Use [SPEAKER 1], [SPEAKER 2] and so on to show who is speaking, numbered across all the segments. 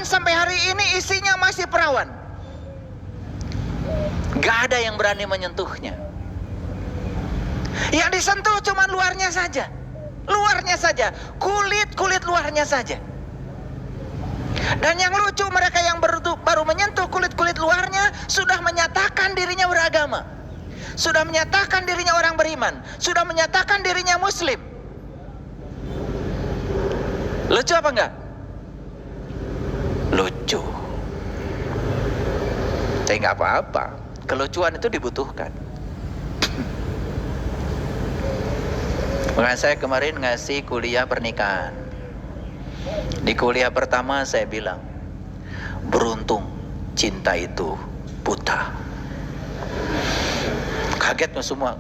[SPEAKER 1] sampai hari ini isinya masih perawan. Gak ada yang berani menyentuhnya. Yang disentuh cuma luarnya saja. Luarnya saja, kulit luarnya saja. Dan yang lucu, mereka yang baru menyentuh kulit luarnya sudah menyatakan dirinya beragama, sudah menyatakan dirinya orang beriman, sudah menyatakan dirinya muslim. Lucu apa enggak? Lucu. Tapi enggak apa-apa, kelucuan itu dibutuhkan. Makanya saya kemarin ngasih kuliah pernikahan. Di kuliah pertama saya bilang, beruntung cinta itu buta. Kaget semua.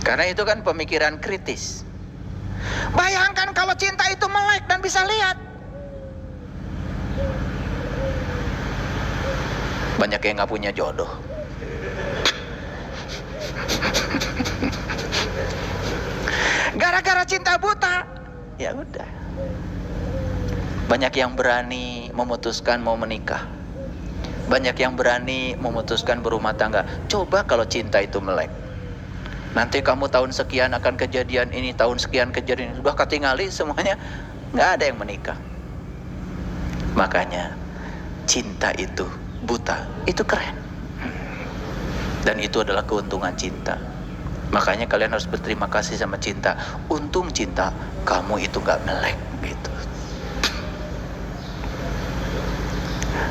[SPEAKER 1] Karena itu kan pemikiran kritis. Bayangkan kalau cinta itu melek dan bisa lihat. Banyak yang gak punya jodoh. Gara-gara cinta buta, ya udah. Banyak yang berani memutuskan mau menikah. Banyak yang berani memutuskan berumah tangga. Coba kalau cinta itu melek. Nanti kamu tahun sekian akan kejadian ini, tahun sekian kejadian ini. Sudah ketinggali semuanya, nggak ada yang menikah. Makanya cinta itu buta, itu keren. Dan itu adalah keuntungan cinta. Makanya kalian harus berterima kasih sama cinta. Untung cinta kamu itu nggak melek gitu.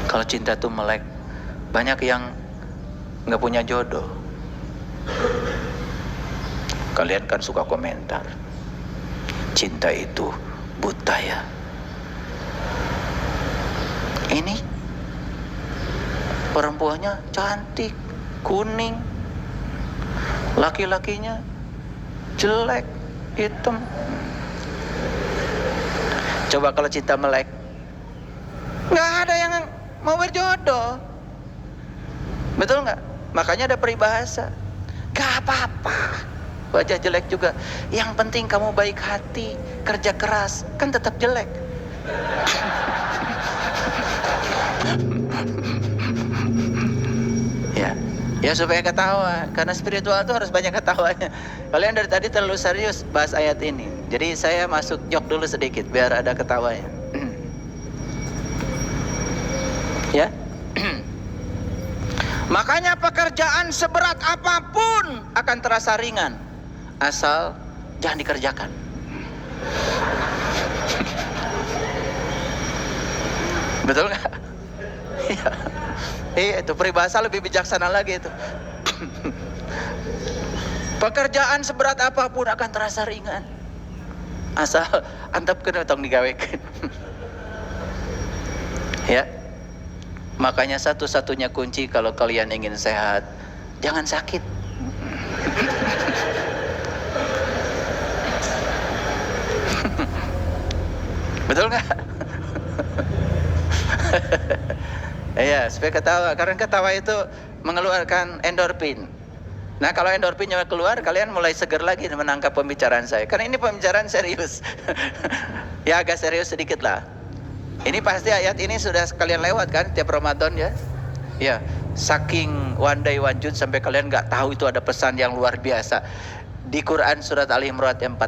[SPEAKER 1] Kalau cinta itu melek, banyak yang nggak punya jodoh. Kalian kan suka komentar, cinta itu buta ya. Ini perempuannya cantik, kuning, laki-lakinya jelek, hitam. Coba kalau cinta melek, nggak ada yang mau berjodoh. Betul nggak? Makanya ada peribahasa, gak apa-apa wajah jelek juga, yang penting kamu baik hati, kerja keras, kan tetap jelek. Ya supaya ketawa, karena spiritual itu harus banyak ketawanya. Kalian dari tadi terlalu serius bahas ayat ini, jadi saya masuk jok dulu sedikit biar ada ketawanya. Ya. Makanya pekerjaan seberat apapun akan terasa ringan, asal jangan dikerjakan. Betul nggak? Iya, itu peribahasa lebih bijaksana lagi itu. Pekerjaan seberat apapun akan terasa ringan, asal antep kena tong digawekeun. Ya. Makanya satu-satunya kunci kalau kalian ingin sehat, jangan sakit. Betul nggak? Ya, supaya ketawa. Karena ketawa itu mengeluarkan endorfin. Nah, kalau endorfinnya keluar, kalian mulai seger lagi menangkap pembicaraan saya. Karena ini pembicaraan serius. Ya, agak serius sedikit lah. Ini pasti ayat ini sudah kalian lewat kan tiap Ramadan ya. Ya, saking one day one June sampai kalian nggak tahu itu ada pesan yang luar biasa di Quran surat Al-Imran 49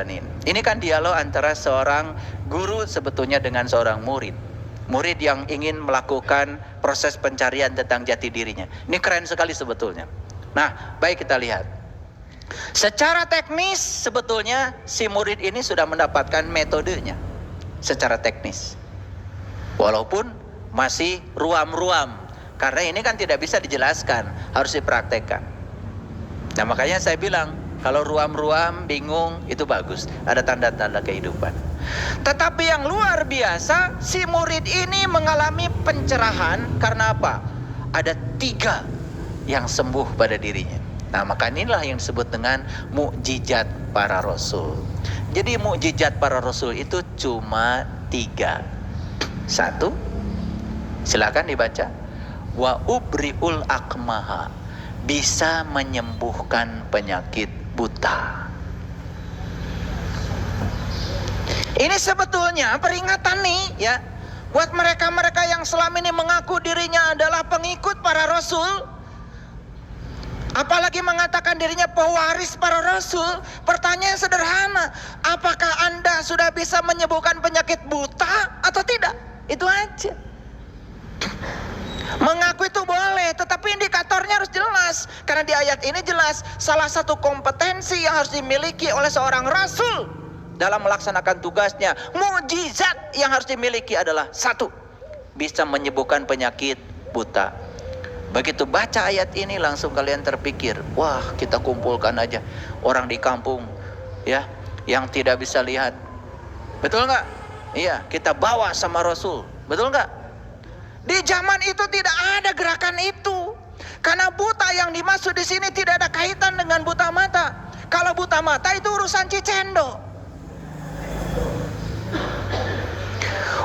[SPEAKER 1] ini. Ini kan dialog antara seorang guru sebetulnya dengan seorang murid. Murid yang ingin melakukan proses pencarian tentang jati dirinya. Ini keren sekali sebetulnya. Nah, baik kita lihat. Secara teknis sebetulnya si murid ini sudah mendapatkan metodenya secara teknis. Walaupun masih ruam-ruam, karena ini kan tidak bisa dijelaskan, harus dipraktekkan. Nah, makanya saya bilang, kalau ruam-ruam, bingung, itu bagus, ada tanda-tanda kehidupan. Tetapi yang luar biasa, si murid ini mengalami pencerahan karena apa? Ada 3 yang sembuh pada dirinya. Nah, maka inilah yang disebut dengan mukjizat para rasul. Jadi mukjizat para rasul itu cuma 3. 1, silakan dibaca. Wa ubriul akmaha, bisa menyembuhkan penyakit buta. Ini sebetulnya peringatan nih ya, Buat mereka-mereka yang selama ini mengaku dirinya adalah pengikut para rasul, apalagi mengatakan dirinya pewaris para rasul, pertanyaan sederhana, apakah Anda sudah bisa menyembuhkan penyakit buta atau tidak? Itu aja. Mengaku itu boleh, tetapi indikatornya harus jelas. Karena di ayat ini jelas, salah satu kompetensi yang harus dimiliki oleh seorang rasul dalam melaksanakan tugasnya, mukjizat yang harus dimiliki adalah satu, bisa menyembuhkan penyakit buta. Begitu baca ayat ini langsung kalian terpikir, wah, kita kumpulkan aja orang di kampung ya yang tidak bisa lihat. Betul nggak? Iya, kita bawa sama Rasul. Betul nggak? Di zaman itu tidak ada gerakan itu. Karena buta yang dimaksud di sini tidak ada kaitan dengan buta mata. Kalau buta mata itu urusan Cicendo.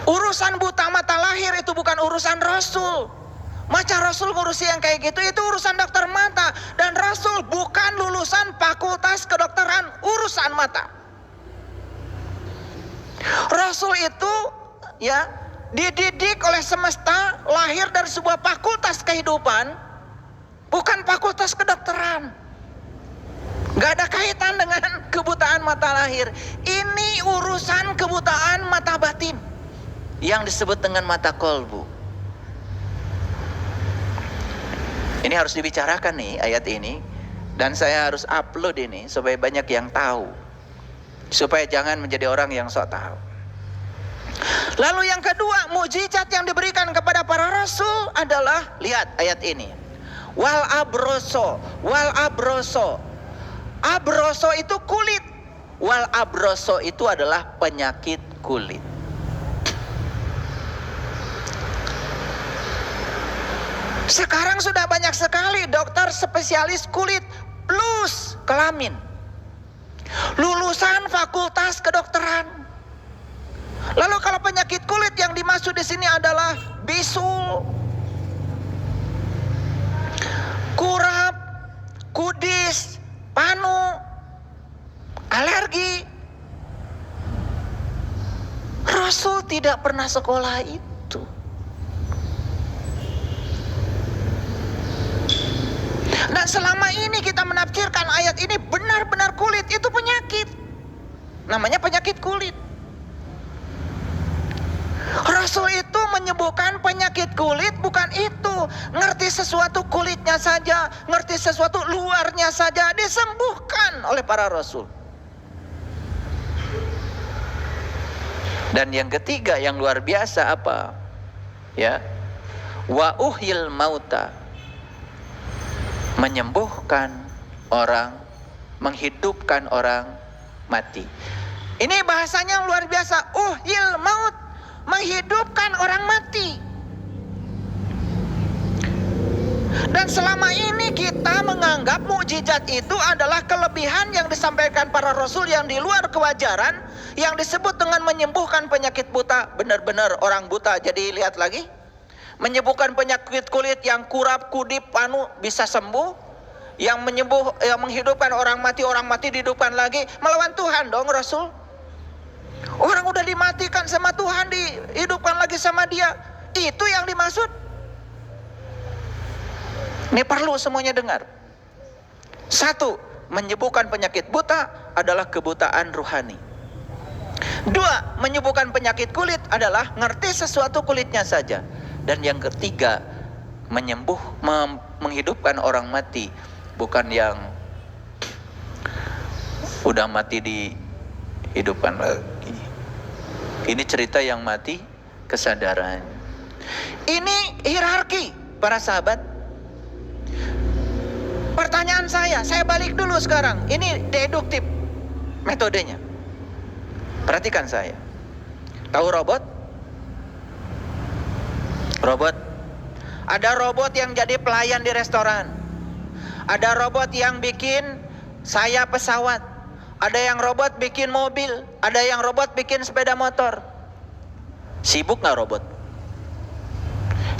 [SPEAKER 1] Urusan buta mata lahir itu bukan urusan Rasul. Masa Rasul ngurusi yang kayak gitu, itu urusan dokter mata. Dan Rasul bukan lulusan fakultas kedokteran urusan mata. Rasul itu ya dididik oleh semesta, lahir dari sebuah fakultas kehidupan, bukan fakultas kedokteran. Gak ada kaitan dengan kebutaan mata lahir. Ini urusan kebutaan mata batin yang disebut dengan mata kolbu. Ini harus dibicarakan nih ayat ini, dan saya harus upload ini supaya banyak yang tahu, supaya jangan menjadi orang yang sok tahu. Lalu yang kedua, mukjizat yang diberikan kepada para rasul adalah, lihat ayat ini, wal abroso. Abroso itu kulit. Wal abroso itu adalah penyakit kulit. Sekarang sudah banyak sekali dokter spesialis kulit plus kelamin, lulusan fakultas kedokteran. Lalu kalau penyakit kulit yang dimaksud di sini adalah bisul, kurap, kudis, panu, alergi. Rasul tidak pernah sekolah itu. Dan selama ini kita menafsirkan ayat ini benar-benar kulit itu penyakit. Namanya penyakit kulit. Rasul itu menyembuhkan penyakit kulit bukan itu. Ngerti sesuatu kulitnya saja, ngerti sesuatu luarnya saja disembuhkan oleh para rasul. Dan yang ketiga yang luar biasa apa? Ya. Wa uhyil mauta. Menyembuhkan orang, menghidupkan orang mati. Ini bahasanya luar biasa. Uhyil maut, menghidupkan orang mati. Dan selama ini kita menganggap mukjizat itu adalah kelebihan yang disampaikan para rasul yang di luar kewajaran, yang disebut dengan menyembuhkan penyakit buta. Benar-benar orang buta jadi lihat lagi. Menyembuhkan penyakit kulit yang kurap, kudip, panu bisa sembuh. Yang menghidupkan orang mati dihidupkan lagi. Melawan Tuhan dong Rasul. Orang udah dimatikan sama Tuhan, dihidupkan lagi sama Dia. Itu yang dimaksud. Ini perlu semuanya dengar. Satu, menyembuhkan penyakit buta adalah kebutaan rohani. Dua, menyembuhkan penyakit kulit adalah ngerti sesuatu kulitnya saja. Dan yang ketiga, menghidupkan orang mati, bukan yang udah mati dihidupkan lagi. Ini cerita yang mati kesadaran. Ini hierarki para sahabat. Pertanyaan saya balik dulu sekarang. Ini deduktif metodenya. Perhatikan saya. Tahu robot? Robot. Ada robot yang jadi pelayan di restoran. Ada robot yang bikin sayap pesawat. Ada yang robot bikin mobil. Ada yang robot bikin sepeda motor. Sibuk gak robot?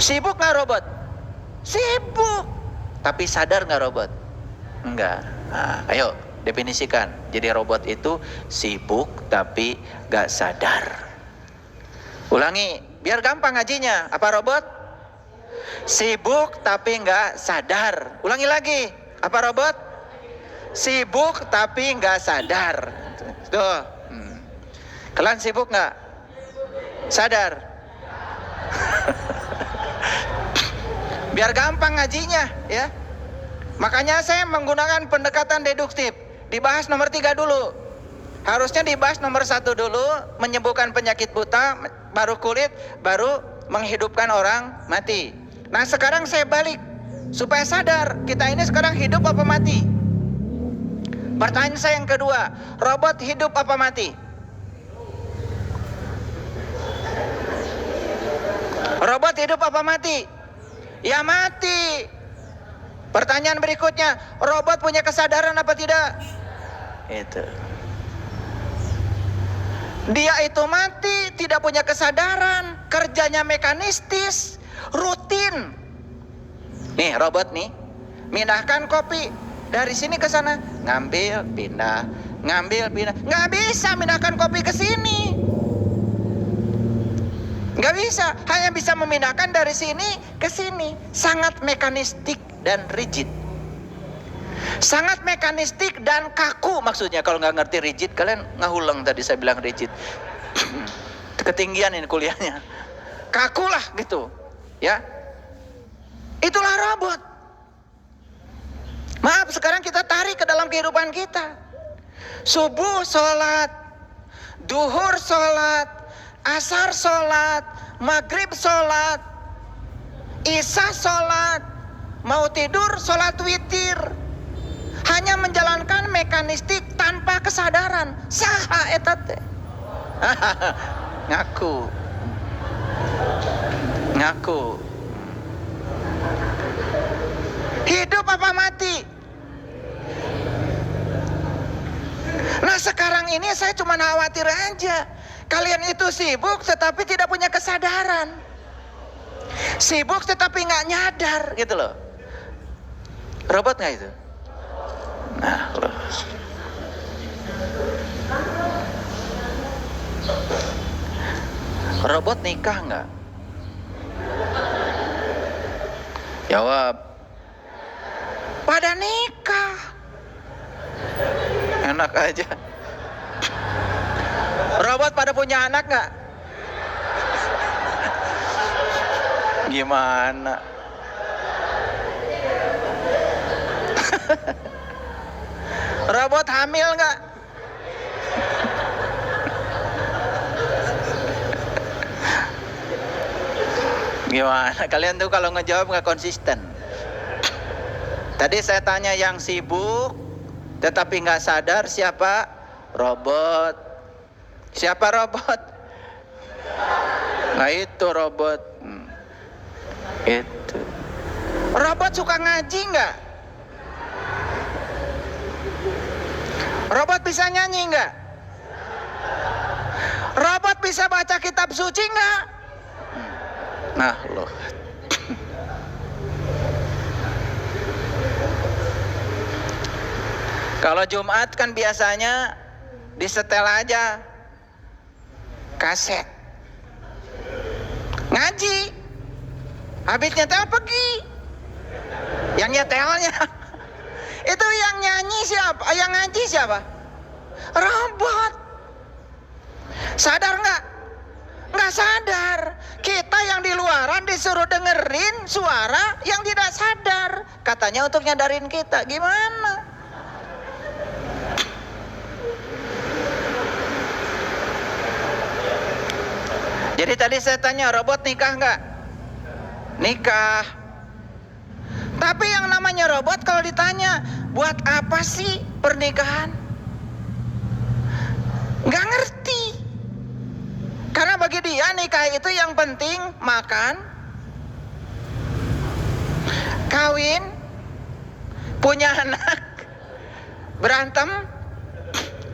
[SPEAKER 1] Sibuk gak robot? Sibuk. Tapi sadar gak robot? Enggak. Nah, ayo definisikan. Jadi robot itu sibuk tapi gak sadar. Ulangi, biar gampang ngajinya. Apa robot? Sibuk tapi nggak sadar. Ulangi lagi. Apa robot? Sibuk tapi nggak sadar. Tuh. Kalian sibuk nggak? Sadar. Biar gampang ngajinya, ya. Makanya saya menggunakan pendekatan deduktif. Dibahas nomor 3 dulu. Harusnya dibahas nomor 1 dulu, menyembuhkan penyakit buta, baru kulit, baru menghidupkan orang mati. Nah sekarang saya balik, supaya sadar, kita ini sekarang hidup apa mati? Pertanyaan saya yang kedua, robot hidup apa mati? Robot hidup apa mati? Ya mati. Pertanyaan berikutnya, robot punya kesadaran apa tidak? Itu. Dia itu mati, tidak punya kesadaran, kerjanya mekanistis, rutin. Nih robot nih, mindahkan kopi dari sini ke sana, ngambil, pindah, ngambil, pindah. Nggak bisa mindahkan kopi ke sini. Nggak bisa, hanya bisa memindahkan dari sini ke sini. Sangat mekanistik dan rigid. Sangat mekanistik dan kaku maksudnya. Kalau nggak ngerti rigid, kalian ngahulang tadi saya bilang rigid. Ketinggian ini kuliahnya. Kaku lah gitu, ya. Itulah robot. Maaf, sekarang kita tarik ke dalam kehidupan kita. Subuh sholat, duhur sholat, asar sholat, maghrib sholat, isya sholat, mau tidur sholat witir. Hanya menjalankan mekanistik tanpa kesadaran. Saha eta teh. Ngaku. Hidup apa mati? Nah sekarang ini saya cuma khawatir aja. Kalian itu sibuk tetapi tidak punya kesadaran. Sibuk tetapi nggak nyadar gitu loh. Robot nggak itu? Nah, loh. Robot nikah nggak? Jawab. Pada nikah. Enak aja. Robot pada punya anak nggak? Gimana? Robot hamil nggak? Gimana? Kalian tuh kalau ngejawab nggak konsisten. Tadi saya tanya yang sibuk tetapi nggak sadar siapa? Robot. Siapa robot? Nah itu robot. Itu. Robot suka ngaji nggak? Robot bisa nyanyi nggak? Robot bisa baca kitab suci nggak? Nah loh. Kalau Jumat kan biasanya disetel aja kaset ngaji, habis nyetel pergi. Yang nyetelnya itu yang nyanyi siapa? Yang ngaji siapa? Robot. Sadar nggak? Nggak sadar. Kita yang di luaran disuruh dengerin suara yang tidak sadar. Katanya untuk nyadarin kita. Gimana? Jadi tadi saya tanya, robot nikah nggak? Nikah. Tapi yang namanya robot kalau ditanya, buat apa sih pernikahan? Nggak ngerti. Karena bagi dia nikah itu yang penting makan, kawin, punya anak, berantem,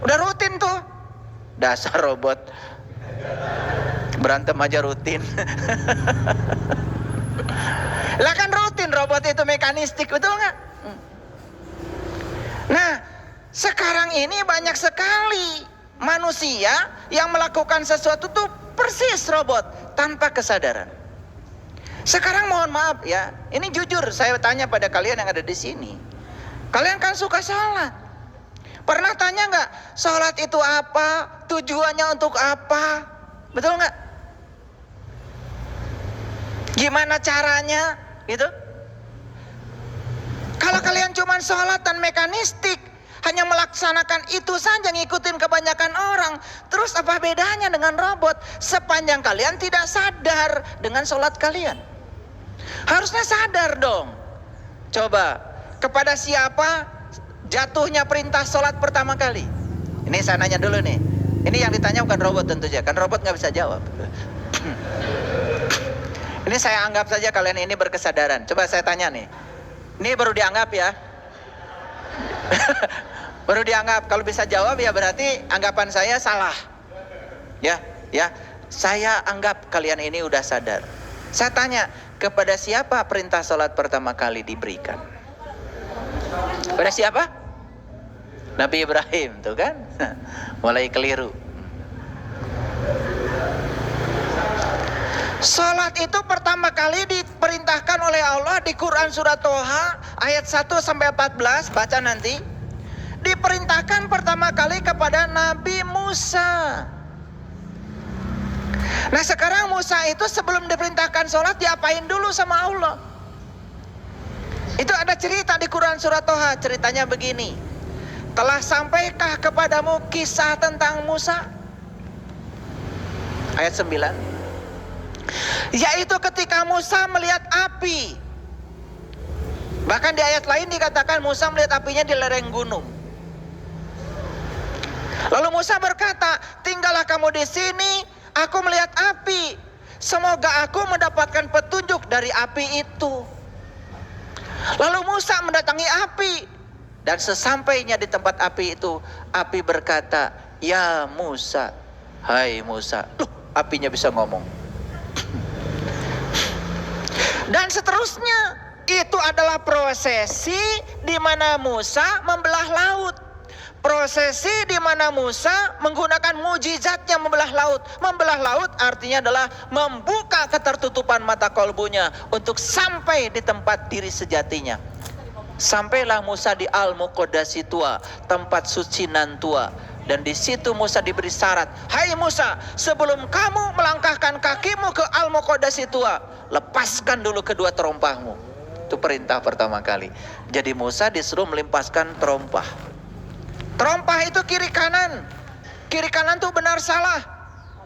[SPEAKER 1] udah rutin tuh. Dasar robot. Berantem aja rutin. Lah kan rutin, robot itu mekanistik, betul nggak? Nah, sekarang ini banyak sekali manusia yang melakukan sesuatu tuh persis robot. sholat tanpa kesadaran. Sekarang mohon maaf ya, ini jujur saya tanya pada kalian yang ada di sini. Kalian kan suka sholat. Pernah tanya nggak, sholat itu apa? Tujuannya untuk apa? Betul nggak? Gimana caranya? Gitu. Kalau kalian cuma sholat dan mekanistik, hanya melaksanakan itu saja, ngikutin kebanyakan orang, terus apa bedanya dengan robot? Sepanjang kalian tidak sadar dengan sholat kalian. Harusnya sadar dong. Coba, kepada siapa jatuhnya perintah sholat pertama kali? Ini saya nanya dulu nih. Ini yang ditanya bukan robot tentu saja, kan robot nggak bisa jawab. Ini saya anggap saja kalian ini berkesadaran. Coba saya tanya nih. Ini baru dianggap ya. Baru dianggap. Kalau bisa jawab ya berarti anggapan saya salah. Ya. Saya anggap kalian ini udah sadar. Saya tanya, kepada siapa perintah sholat pertama kali diberikan? Kepada siapa? Nabi Ibrahim, tuh kan? Mulai keliru. Salat itu pertama kali diperintahkan oleh Allah di Quran surat Toha ayat 1 sampai 14, baca nanti. Diperintahkan pertama kali kepada Nabi Musa. Nah sekarang Musa itu sebelum diperintahkan sholat diapain dulu sama Allah? Itu ada cerita di Quran surat Toha, ceritanya begini. Telah sampaikah kepadamu kisah tentang Musa? Ayat 9. Yaitu ketika Musa melihat api. Bahkan di ayat lain dikatakan Musa melihat apinya di lereng gunung. Lalu Musa berkata, tinggallah kamu di sini, aku melihat api. Semoga aku mendapatkan petunjuk dari api itu. Lalu Musa mendatangi api. Dan sesampainya di tempat api itu, api berkata, ya Musa, hai Musa. Loh, apinya bisa ngomong. Dan seterusnya, itu adalah prosesi di mana Musa membelah laut. Prosesi di mana Musa menggunakan mujizatnya membelah laut. Membelah laut artinya adalah membuka ketertutupan mata kolbunya untuk sampai di tempat diri sejatinya. Sampailah Musa di Al-Muqaddasi Tua, tempat suci nan tua. Dan di situ Musa diberi syarat, hai Musa, sebelum kamu melangkahkan kakimu ke Al-Muqaddasi Tua, lepaskan dulu kedua terompahmu. Itu perintah pertama kali. Jadi Musa disuruh melimpaskan terompah. Terompah itu kiri kanan. Kiri kanan itu benar salah.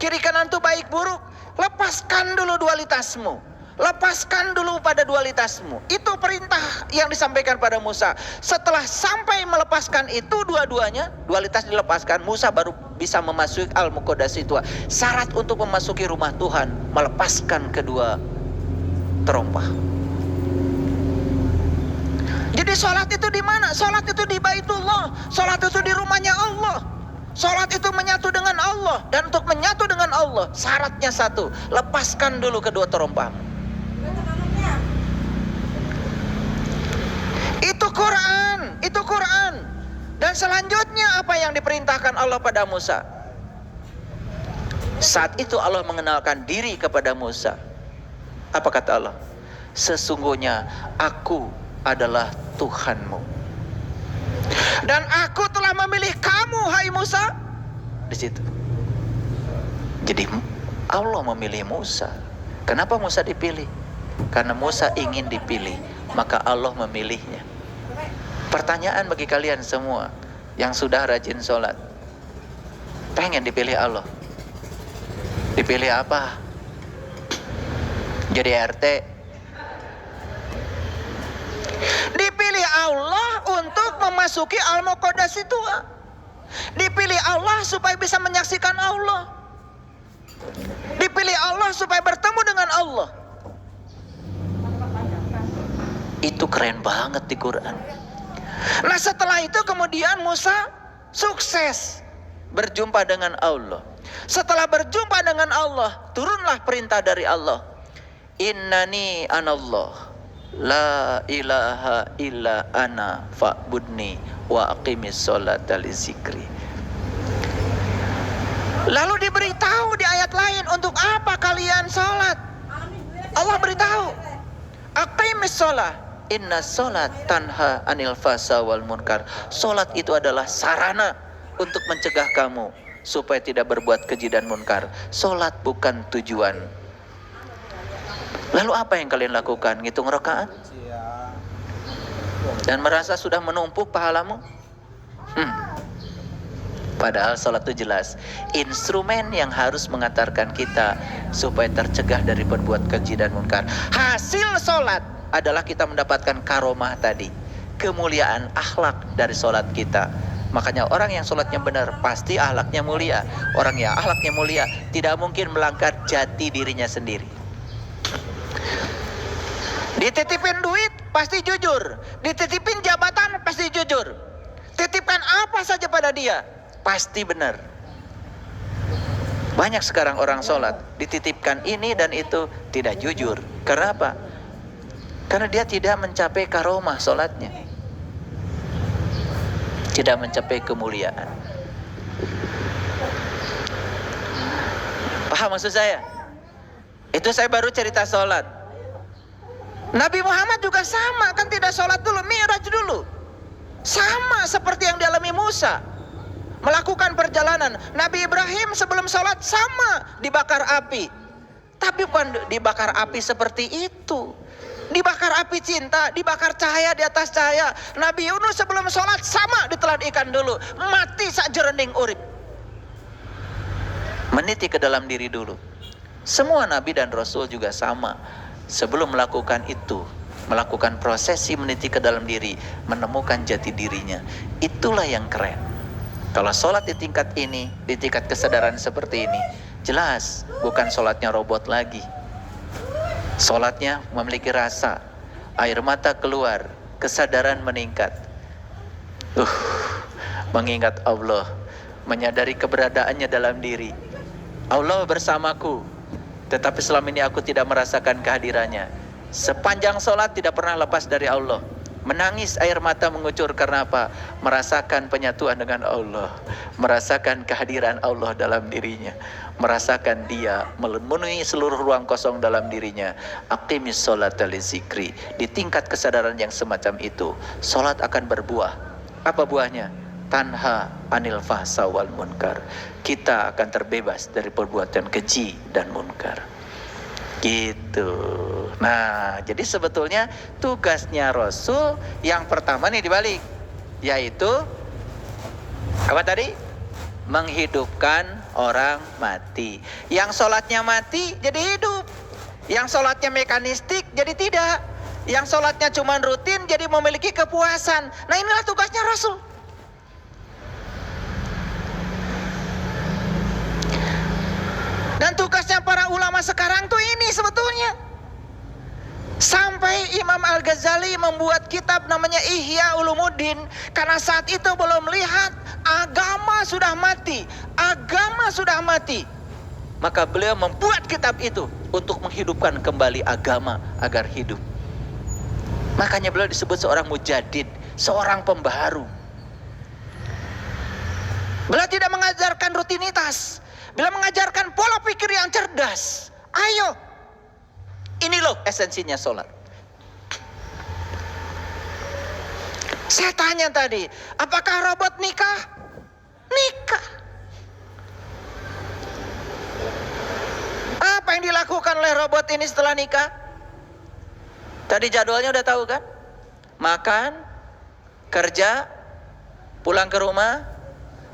[SPEAKER 1] Kiri kanan itu baik buruk. Lepaskan dulu dualitasmu. Lepaskan dulu pada dualitasmu. Itu perintah yang disampaikan pada Musa. Setelah sampai melepaskan itu dua-duanya, dualitas dilepaskan, Musa baru bisa memasuki Al-Muqaddasi Tua. Syarat untuk memasuki rumah Tuhan, melepaskan kedua terompah. Jadi sholat itu di mana? Sholat itu di Baitullah. Sholat itu di rumahnya Allah. Sholat itu menyatu dengan Allah. Dan untuk menyatu dengan Allah, syaratnya satu, lepaskan dulu kedua terompahmu. Itu Quran, itu Quran. Dan selanjutnya apa yang diperintahkan Allah pada Musa? Saat itu Allah mengenalkan diri kepada Musa. Apa kata Allah? Sesungguhnya aku adalah Tuhanmu. Dan aku telah memilih kamu, hai Musa. Di situ. Jadi Allah memilih Musa. Kenapa Musa dipilih? Karena Musa ingin dipilih, maka Allah memilihnya. Pertanyaan bagi kalian semua yang sudah rajin sholat, pengen dipilih Allah? Dipilih apa? Jadi RT? Dipilih Allah untuk memasuki Al-Muqaddasi Tua. Dipilih Allah supaya bisa menyaksikan Allah. Dipilih Allah supaya bertemu dengan Allah. Itu keren banget di Quran. Nah setelah itu kemudian Musa sukses berjumpa dengan Allah. Setelah berjumpa dengan Allah, turunlah perintah dari Allah. Innani anallah, la ilaha illa ana fa'budni wa aqimis sholata li zikri. Lalu diberitahu di ayat lain, untuk apa kalian kalian sholat. Allah beritahu, aqimis sholat, inna sholat tanha anil fasa wal munkar. Sholat itu adalah sarana untuk mencegah kamu supaya tidak berbuat keji dan munkar. Sholat bukan tujuan. Lalu apa yang kalian lakukan? Ngitung rakaat dan merasa sudah menumpuk pahalamu? Padahal sholat itu jelas instrumen yang harus mengantarkan kita supaya tercegah dari berbuat keji dan munkar. Hasil sholat adalah kita mendapatkan karomah tadi, kemuliaan akhlak dari sholat kita. Makanya orang yang sholatnya benar pasti akhlaknya mulia. Orang yang akhlaknya mulia tidak mungkin melanggar jati dirinya sendiri. Dititipin duit pasti jujur, dititipin jabatan pasti jujur, titipkan apa saja pada dia pasti benar. Banyak sekarang orang sholat dititipkan ini dan itu tidak jujur. Karena apa? Karena dia tidak mencapai karomah sholatnya, tidak mencapai kemuliaan. Paham maksud saya? Itu saya baru cerita sholat. Nabi Muhammad juga sama, kan tidak sholat dulu, mi'raj dulu. Sama seperti yang dialami Musa, melakukan perjalanan. Nabi Ibrahim sebelum sholat sama dibakar api. Tapi bukan dibakar api seperti itu, dibakar api cinta, dibakar cahaya di atas cahaya. Nabi Yunus sebelum sholat sama ditelan ikan dulu, mati sak jerening urip. Meniti ke dalam diri dulu. Semua Nabi dan Rasul juga sama. Sebelum melakukan itu, melakukan prosesi meniti ke dalam diri, menemukan jati dirinya. Itulah yang keren. Kalau sholat di tingkat ini, di tingkat kesadaran seperti ini, jelas bukan sholatnya robot lagi. Sholatnya memiliki rasa, air mata keluar, kesadaran meningkat. Mengingat Allah, menyadari keberadaannya dalam diri. Allah bersamaku, tetapi selama ini aku tidak merasakan kehadirannya. Sepanjang sholat tidak pernah lepas dari Allah. Menangis air mata mengucur karena apa? Merasakan penyatuan dengan Allah, merasakan kehadiran Allah dalam dirinya, merasakan dia memenuhi seluruh ruang kosong dalam dirinya. Aqimis sholata li zikri. Di tingkat kesadaran yang semacam itu, sholat akan berbuah. Apa buahnya? Tanha anil fahsa wal munkar. Kita akan terbebas dari perbuatan keji dan munkar. Gitu. Nah, jadi sebetulnya tugasnya Rasul yang pertama nih dibalik, yaitu apa tadi? Menghidupkan orang mati. Yang sholatnya mati jadi hidup. Yang sholatnya mekanistik jadi tidak. Yang sholatnya cuma rutin jadi memiliki kepuasan. Nah, inilah tugasnya Rasul. Dan tugasnya para ulama sekarang tuh ini sebetulnya. Sampai Imam Al-Ghazali membuat kitab namanya Ihya Ulumuddin, karena saat itu belum melihat agama sudah mati. Agama sudah mati. Maka beliau membuat kitab itu untuk menghidupkan kembali agama agar hidup. Makanya beliau disebut seorang mujadid, seorang pembaharu. Beliau tidak mengajarkan rutinitas, beliau mengajarkan pola pikir yang cerdas. Ayo, ini loh esensinya sholat. Saya tanya tadi, apakah robot nikah? Nikah. Apa yang dilakukan oleh robot ini setelah nikah? Tadi jadwalnya udah tahu kan? Makan, kerja, pulang ke rumah,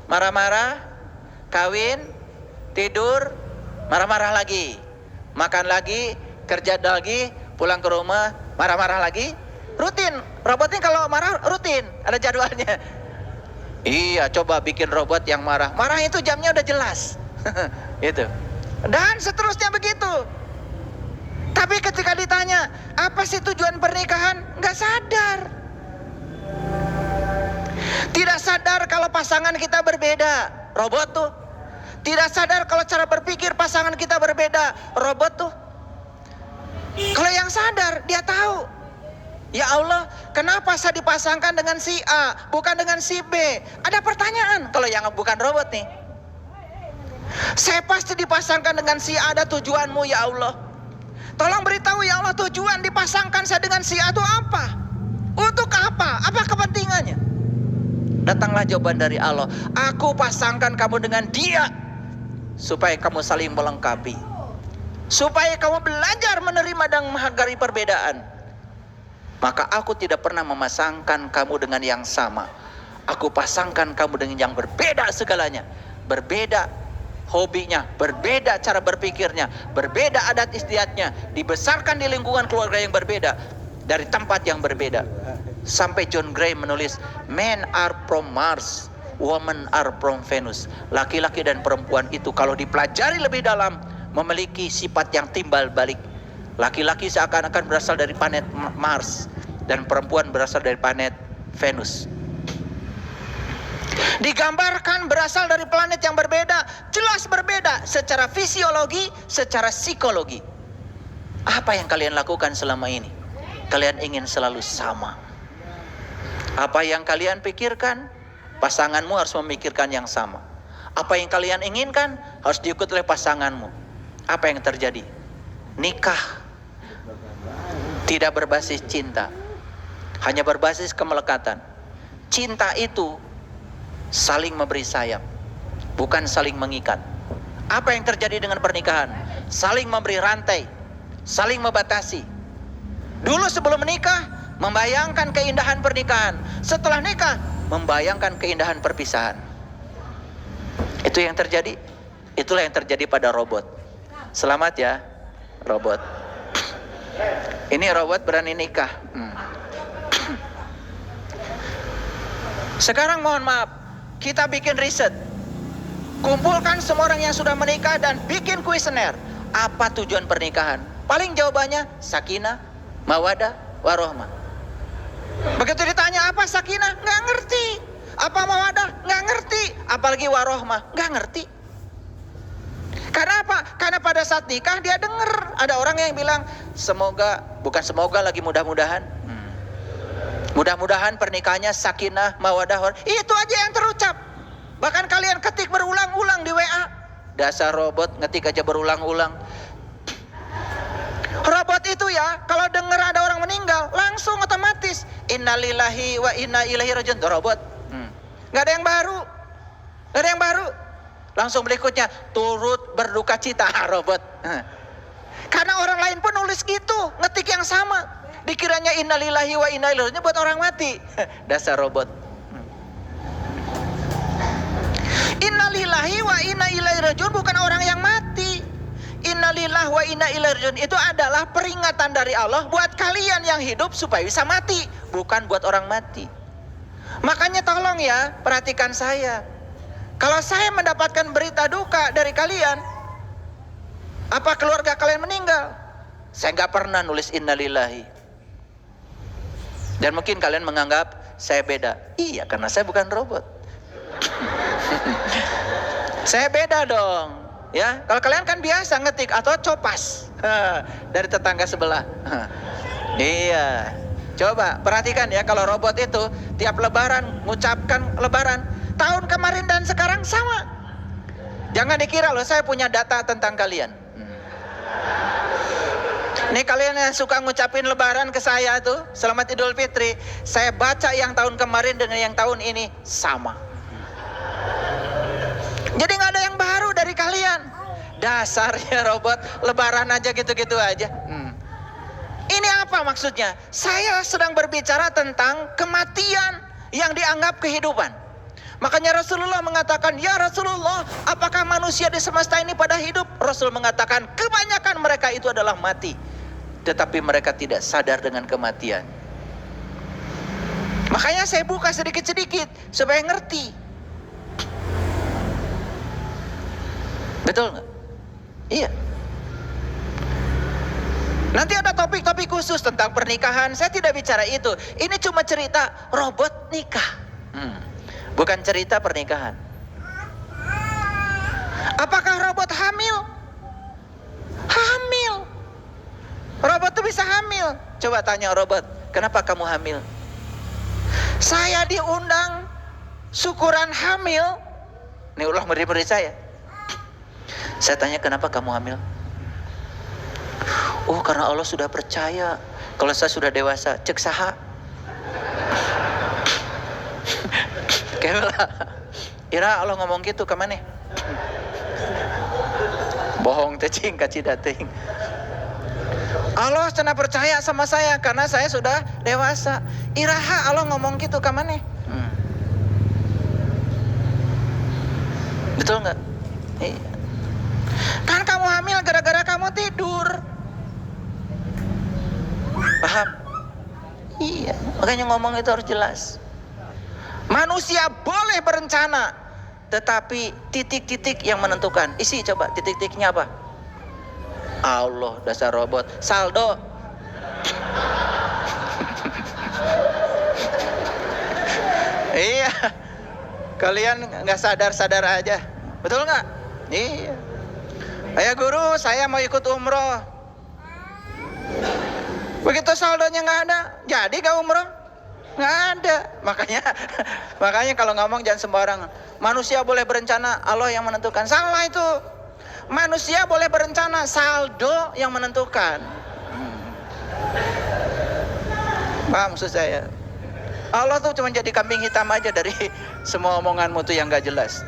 [SPEAKER 1] marah-marah, kawin, tidur, marah-marah lagi, makan lagi, kerja lagi, pulang ke rumah, marah-marah lagi. Rutin. Robot ini kalau marah rutin, ada jadwalnya. Iya, coba bikin robot yang marah. Marah itu jamnya udah jelas. Itu. Dan seterusnya begitu. Tapi ketika ditanya, apa sih tujuan pernikahan? Nggak sadar. Tidak sadar kalau pasangan kita berbeda. Robot tuh. Tidak sadar kalau cara berpikir pasangan kita berbeda. Robot tuh. Kalau yang sadar, dia tahu. Ya Allah, kenapa saya dipasangkan dengan si A, bukan dengan si B? Ada pertanyaan kalau yang bukan robot nih. Saya pasti dipasangkan dengan si A, ada tujuanmu ya Allah. Tolong beritahu ya Allah, tujuan dipasangkan saya dengan si A itu apa? Untuk apa? Apa kepentingannya? Datanglah jawaban dari Allah. Aku pasangkan kamu dengan dia supaya kamu saling melengkapi, supaya kamu belajar menerima dan menghargai perbedaan. Maka aku tidak pernah memasangkan kamu dengan yang sama. Aku pasangkan kamu dengan yang berbeda segalanya. Berbeda hobinya, berbeda cara berpikirnya, berbeda adat istiadatnya, dibesarkan di lingkungan keluarga yang berbeda, dari tempat yang berbeda. Sampai John Gray menulis, men are from Mars, women are from Venus. Laki-laki dan perempuan itu kalau dipelajari lebih dalam memiliki sifat yang timbal balik. Laki-laki seakan-akan berasal dari planet Mars dan perempuan berasal dari planet Venus. Digambarkan berasal dari planet yang berbeda, jelas berbeda secara fisiologi, secara psikologi. Apa yang kalian lakukan selama ini? Kalian ingin selalu sama. Apa yang kalian pikirkan, pasanganmu harus memikirkan yang sama. Apa yang kalian inginkan harus diikut oleh pasanganmu. Apa yang terjadi? Nikah tidak berbasis cinta, hanya berbasis kemelekatan. Cinta itu saling memberi sayap, bukan saling mengikat. Apa yang terjadi dengan pernikahan? Saling memberi rantai, saling membatasi. Dulu sebelum menikah membayangkan keindahan pernikahan, setelah nikah membayangkan keindahan perpisahan. Itu yang terjadi. Itulah yang terjadi pada robot. Selamat ya robot. Ini robot berani nikah. Sekarang mohon maaf, kita bikin riset, kumpulkan semua orang yang sudah menikah dan bikin kuesioner. Apa tujuan pernikahan? Paling jawabannya sakinah, mawadah, warohmah. Begitu ditanya apa sakinah, nggak ngerti. Apa mawadah, nggak ngerti. Apalagi warohmah, nggak ngerti. Karena apa? Karena pada saat nikah dia dengar ada orang yang bilang semoga, bukan semoga lagi, mudah-mudahan. Mudah-mudahan pernikahannya sakinah, mawadah, itu aja yang terucap. Bahkan kalian ketik berulang-ulang di WA. Dasar robot, ngetik aja berulang-ulang. Robot itu ya, kalau dengar ada orang meninggal, langsung otomatis innalillahi wa inna ilaihi rajiun. Robot. Gak ada yang baru. Gak ada yang baru. Langsung berikutnya, turut berduka cita. Robot. Karena orang lain pun nulis gitu, ngetik yang sama. Dikiranya innalillahi wa inna ilaihi rajiun buat orang mati. Dasar robot. Innalillahi wa inna ilaihi rajiun bukan orang yang mati. Innalillahi wa inna ilaihi rajiun itu adalah peringatan dari Allah buat kalian yang hidup supaya bisa mati, bukan buat orang mati. Makanya tolong ya, perhatikan saya. Kalau saya mendapatkan berita duka dari kalian, apa keluarga kalian meninggal, saya nggak pernah nulis innalillahi. Dan mungkin kalian menganggap saya beda. Iya, karena saya bukan robot. Saya beda dong. Ya, kalau kalian kan biasa ngetik atau copas dari tetangga sebelah. Iya. Coba perhatikan ya, kalau robot itu tiap lebaran mengucapkan lebaran, tahun kemarin dan sekarang sama. Jangan dikira loh saya punya data tentang kalian. Nih kalian yang suka ngucapin lebaran ke saya tuh, Selamat Idul Fitri, saya baca yang tahun kemarin dengan yang tahun ini sama. Jadi gak ada yang baru dari kalian. Dasarnya robot, lebaran aja gitu-gitu aja. Ini apa maksudnya? Saya sedang berbicara tentang kematian yang dianggap kehidupan. Makanya Rasulullah mengatakan, ya Rasulullah, apakah manusia di semesta ini pada hidup? Rasul mengatakan, kebanyakan mereka itu adalah mati. Tetapi mereka tidak sadar dengan kematian. Makanya saya buka sedikit-sedikit supaya ngerti. Betul nggak? Iya. Nanti ada topik-topik khusus tentang pernikahan. Saya tidak bicara itu. Ini cuma cerita robot nikah. Bukan cerita pernikahan. Apakah robot hamil? Hamil. Robot itu bisa hamil. Coba tanya robot, kenapa kamu hamil? Saya diundang syukuran hamil. Ini ulah murid-murid saya. Saya tanya, kenapa kamu hamil? Oh, karena Allah sudah percaya kalau saya sudah dewasa. Cek saha. Kayaklah ira Allah ngomong gitu ke mana? Bohong tecing kacida teuing. Allah cenah percaya sama saya karena saya sudah dewasa. Iraha Allah ngomong gitu ke mana? Betul nggak? Iya. Kan kamu hamil gara-gara kamu tidur. Paham? Iya. Makanya ngomong itu harus jelas. Manusia boleh berencana, tetapi titik-titik yang menentukan. Isi coba titik-titiknya apa? Allah, dasar robot. Saldo. Iya. Kalian nggak sadar-sadar aja. Betul nggak? Iya. Ayah guru, saya mau ikut umroh. Begitu saldonya nggak ada, jadi nggak umroh? Nggak ada. Makanya kalau ngomong jangan sembarangan. Manusia boleh berencana, Allah yang menentukan. Salah itu. Manusia boleh berencana, saldo yang menentukan. Paham maksud saya? Allah tuh cuma jadi kambing hitam aja dari semua omonganmu tuh yang nggak jelas.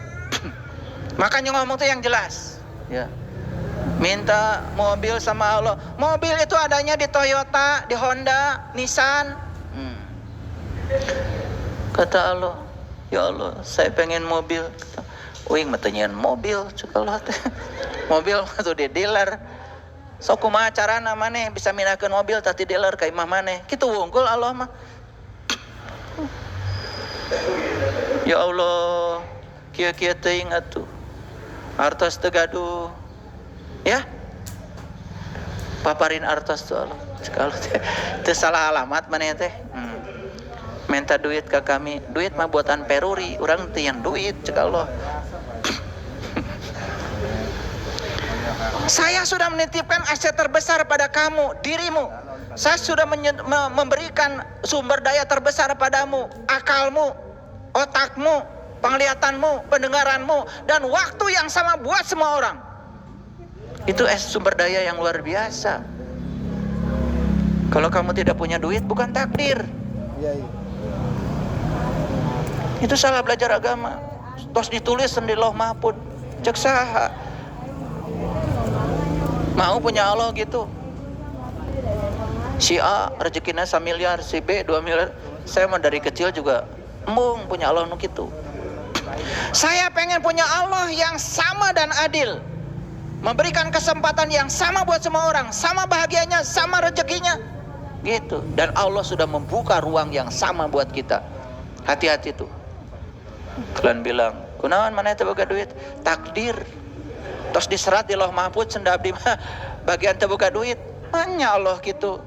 [SPEAKER 1] Makanya ngomong tuh yang jelas. Ya. Minta mobil sama Allah. Mobil itu adanya di Toyota, di Honda, Nissan. Kata Allah, ya Allah, saya pengen mobil. Uing matenyian mobil, cukup mobil tuh di dealer. So kumaha carana maneh bisa minakeun mobil tadi dealer ka imah maneh. Kitu wungkul Allah mah. Ya Allah, kieu-kieu teuing atuh. Artos teu gaduh. Ya. Paparin artos tuh Allah. Kalau teu salah alamat maneh teh. Minta duit ke kami. Duit mah buatan peruri, urang teu yang duit cek Allah. Saya sudah menitipkan aset terbesar pada kamu, dirimu. Saya sudah memberikan sumber daya terbesar padamu, akalmu, otakmu, penglihatanmu, pendengaranmu, dan waktu yang sama buat semua orang. Itu sumber daya yang luar biasa. Kalau kamu tidak punya duit, bukan takdir. Itu salah belajar agama. Tos ditulis di Lauh Mahfuz. Cek saha. Mau punya Allah gitu. Si A rezekinya 1 miliar, si B 2 miliar. Saya mah dari kecil juga embung punya Allah nu kitu. Saya pengen punya Allah yang sama dan adil. Memberikan kesempatan yang sama buat semua orang, sama bahagianya, sama rezekinya. Gitu. Dan Allah sudah membuka ruang yang sama buat kita. Hati-hati tuh. Kalian bilang, kunaon mana teu boga duit? Takdir. Tos diserat di Lauh Mahfuz cendak abdi mah bagian teu boga duit. Manya Allah gitu.